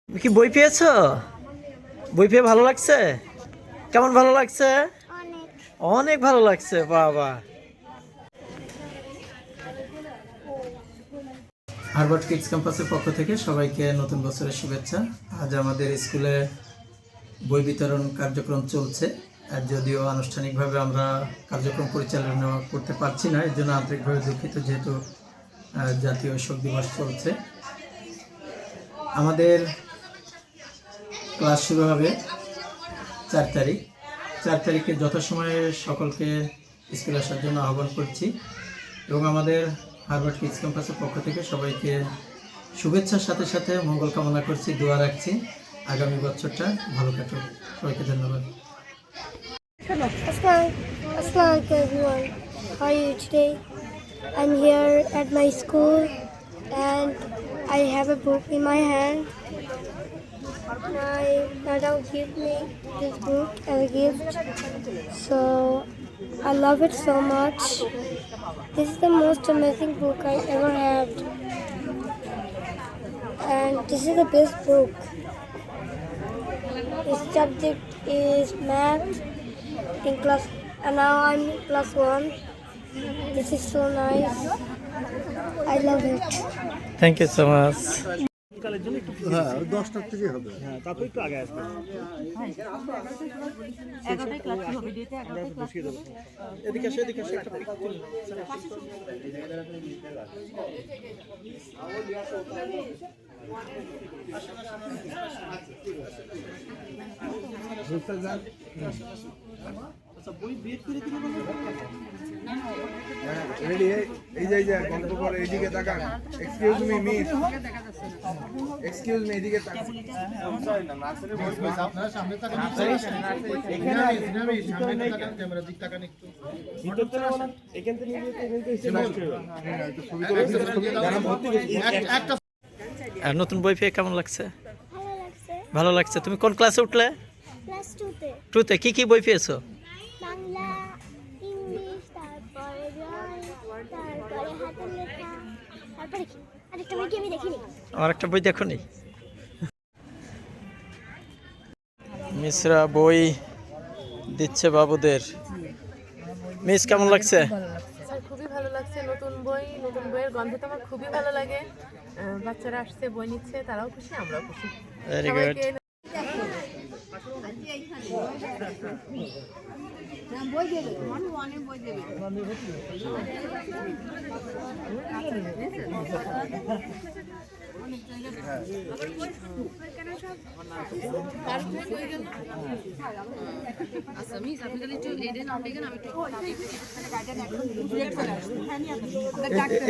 তুমি কি বই পেয়েছো? বই পেয়ে ভালো লাগছে? কেমন ভালো লাগছে? অনেক। অনেক ভালো লাগছে, বাবা। হারভার্ড কিডস ক্যাম্পাসের পক্ষ থেকে সবাইকে নতুন বছরের শুভেচ্ছা। আজ আমাদের স্কুলে বই বিতরণ কার্যক্রম চলছে। আর যদিও আনুষ্ঠানিকভাবে আমরা কার্যক্রম পরিচালনা করতে পারছি না, এর জন্য আন্তরিকভাবে দুঃখিত, যেহেতু জাতীয় শোক দিবস চলছে। আমাদের ক্লাস শুরু হবে 4 তারিখ। 4 তারিখে যথাসময়ে সকলকে স্কুলে আসার জন্য আহ্বান করছি এবং আমাদের হারভার্ড কিডস ক্যাম্পাসের পক্ষ থেকে সবাইকে শুভেচ্ছার সাথে সাথে মঙ্গল কামনা করছি, দোয়া রাখছি আগামী বছরটা ভালো কাটুক। সবাইকে ধন্যবাদ। Assalamualaikum everyone. How are you today? I'm here at my school and I have a book in my hand. My madam gave me this book as a gift, so I love it so much. This is the most amazing book I ever had, and this is the best book. Its subject is math in class, and now I'm in class 1. This is so nice. I love it. Thank you so much. হ্যাঁ 10টার থেকে হবে। হ্যাঁ তারপর একটু আগে আসবে। 11টায় class শুরু হবে, ডেটে 11টায় ক্লাস শুরু হবে। এদিকে আসো, এদিকে আসো, একটা পিক তুলে নাও। আচ্ছা বই বের করে দিলে বলো। রেডি? এই যে গল্প করে এইদিকে তাকান। Excuse me miss, excuse me, এদিকে তাকান। সরি না, নার্সারি বই কইছে আপনারা সামনে তাকান। এখানে সামনে তাকান, ক্যামেরা দিক তাকান একটু। ভিতর তো না, এখান থেকে নিয়ে এখান থেকে এসে নষ্ট হয়ে যাবে। হ্যাঁ একটু ছবি তোলা। একটা আর নতুন বই পেয়ে কেমন লাগছে? ভালো লাগছে। ভালো লাগছে। তুমি কোন ক্লাসে উঠলে? ক্লাস 2-তে টুতে কি কি বই পেয়েছো? বাংলা, ইংলিশ, তারপরে ড্রয়িং, তারপরে হাতের লেখা, তারপরে কি আরেকটা বই কি আমি দেখিনি। আমার একটা বই দেখো নি? মিসরা বই দিচ্ছে বাবুদের। মিস কেমন লাগছে? স্যার খুবই ভালো লাগছে, নতুন বইয়ের গন্ধ তো আমার খুবই ভালো লাগে। বাচ্চারা আসছে, বই নিচ্ছে, তারাও খুশি, আমরাও খুশি। Very good.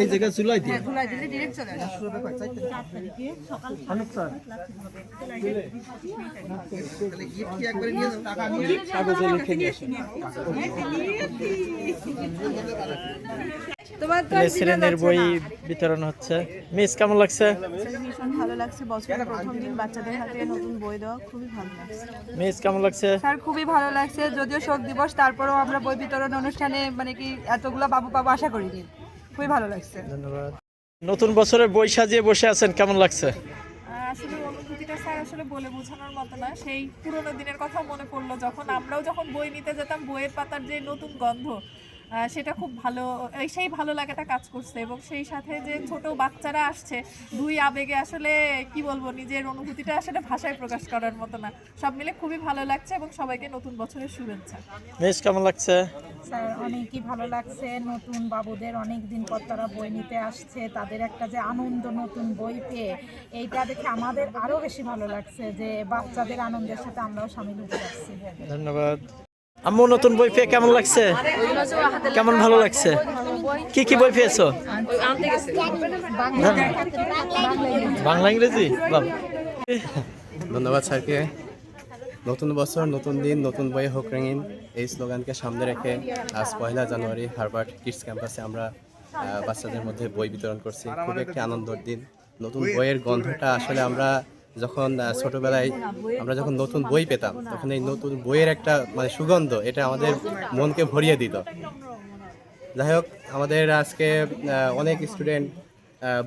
এই জায়গা চুলাই দিয়ে কাগজে লিখে নিয়ে আসেন। শ্রেণীর বই বিতরণ হচ্ছে। মিস কেমন লাগছে? ভীষণ ভালো লাগছে, বছরের প্রথম দিন বাচ্চাদের হাতে নতুন বই দেওয়া খুবই ভালো লাগছে। মিস কেমন লাগছে? স্যার খুবই ভালো লাগছে, যদিও শোক দিবস তারপরেও আমরা বই বিতরণ অনুষ্ঠানে মানে কি এতগুলো বাবু পাবো আশা করিনি, খুবই ভালো লাগছে। ধন্যবাদ। নতুন বছরের বই সাজিয়ে বসে আছেন, কেমন লাগছে? আসলে অনুভূতিটা স্যার আসলে বলে বোঝানোর মতো না। সেই পুরোনো দিনের কথা মনে পড়লো, আমরাও যখন বই নিতে যেতাম, বইয়ের পাতার যে নতুন গন্ধ, সেটা খুব ভালো, সেই ভালো লাগাটা কাজ করছে। এবং সেই সাথে যে ছোট বাচ্চারা আসছে, দুই আবেগে আসলে কি বলবো, নিজের অনুভূতিটা আসলে ভাষায় প্রকাশ করার মতো না। সব মিলে খুবই ভালো লাগছে এবং সবাইকে নতুন বছরের শুভেচ্ছা। মিস কেমন লাগছে? স্যার অনেকই ভালো লাগছে, নতুন বাবুদের অনেক দিন পর তারা বই নিতে আসছে, তাদের একটা যে আনন্দ নতুন বই পেয়ে, এইটা দেখে আমাদের আরও বেশি ভালো লাগছে যে বাচ্চাদের আনন্দের সাথে আমরাও সামিল হতে পারছি। ধন্যবাদ। আম্মু নতুন বই পেয়ে কেমন লাগছে? কেমন ভালো লাগছে? কি কি বই পেয়েছো? বাংলা ইংরেজি? ধন্যবাদ স্যারকে। নতুন বছর, নতুন দিন, নতুন বই হোক রঙিন, এই স্লোগানকে সামনে রেখে আজ 1 জানুয়ারি হারভার্ড কিডস ক্যাম্পাসে আমরা বাচ্চাদের মধ্যে বই বিতরণ করছি। খুব একটি আনন্দের দিন। নতুন বইয়ের গন্ধটা আসলে আমরা যখন ছোটোবেলায় যখন নতুন বই পেতাম, তখন এই নতুন বইয়ের একটা মানে সুগন্ধ, এটা আমাদের মনকে ভরিয়ে দিত। যাই হোক, আমাদের আজকে অনেক স্টুডেন্ট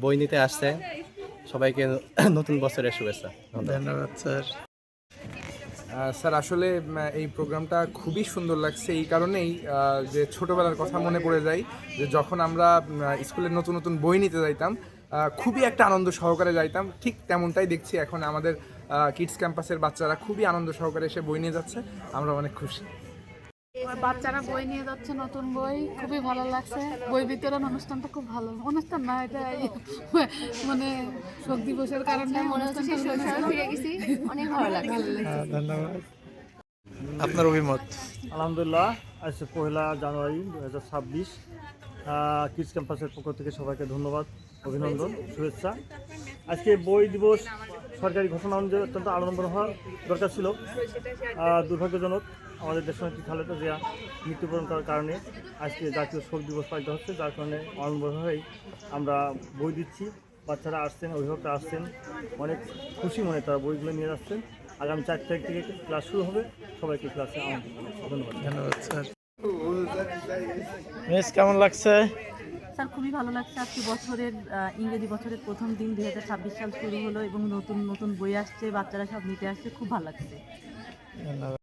বই নিতে আসছে। সবাইকে নতুন বছরের শুভেচ্ছা। ধন্যবাদ স্যার। স্যার আসলে এই প্রোগ্রামটা খুবই সুন্দর লাগছে এই কারণেই যে ছোটোবেলার কথা মনে পড়ে যায়, যে যখন আমরা স্কুলের নতুন নতুন বই নিতে যাইতাম খুবই একটা আনন্দ সহকারে যাইতাম, ঠিক তেমনটাই দেখছি এখন আমাদের কিডস ক্যাম্পাসের বাচ্চারা খুবই আনন্দ সহকারে এসে বই নিয়ে যাচ্ছে, আমরা অনেক খুশি। বাচ্চারা বই নিয়ে যাচ্ছে, নতুন বই, খুবই ভালো লাগছে। বই বিতরণ অনুষ্ঠানটা খুব ভালো অনুষ্ঠান না, এটা মানে শোক দিবসের কারণে মনে হচ্ছে ফিরে গেছি, অনেক ভালো লাগছে। ধন্যবাদ। আপনার অভিমত? আলহামদুলিল্লাহ, আজ 1 জানুয়ারি 2026 কিডস ক্যাম্পাসের পক্ষ থেকে সবাইকে ধন্যবাদ, অভিনন্দন, শুভেচ্ছা। আজকে বই দিবস সরকারি ঘোষণা অনুযায়ী অত্যন্ত আনন্দ হওয়ার দরকার ছিল। দুর্ভাগ্যজনক আমাদের দেশনেত্রী খালেদা জিয়া মৃত্যুবরণ করার কারণে আজকে জাতীয় শোক দিবস পালিত হচ্ছে, যার কারণে আনন্দ হয়েই আমরা বই দিচ্ছি। বাচ্চারা আসছেন, অভিভাবকরা আসছেন, অনেক খুশি মনে তারা বইগুলো নিয়ে যাচ্ছেন। আগামী 4 তারিখ থেকে ক্লাস শুরু হবে, সবাইকে ক্লাসে আমন্ত্রণ জানাচ্ছি। ধন্যবাদ। ধন্যবাদ স্যার। মিস কেমন লাগছে? স্যার খুবই ভালো লাগছে। আজকে বছরের ইংরেজি বছরের প্রথম দিন 2026 সাল শুরু হলো এবং নতুন নতুন বই আসছে, বাচ্চারা সব নিতে আসছে, খুব ভালো লাগছে। ধন্যবাদ।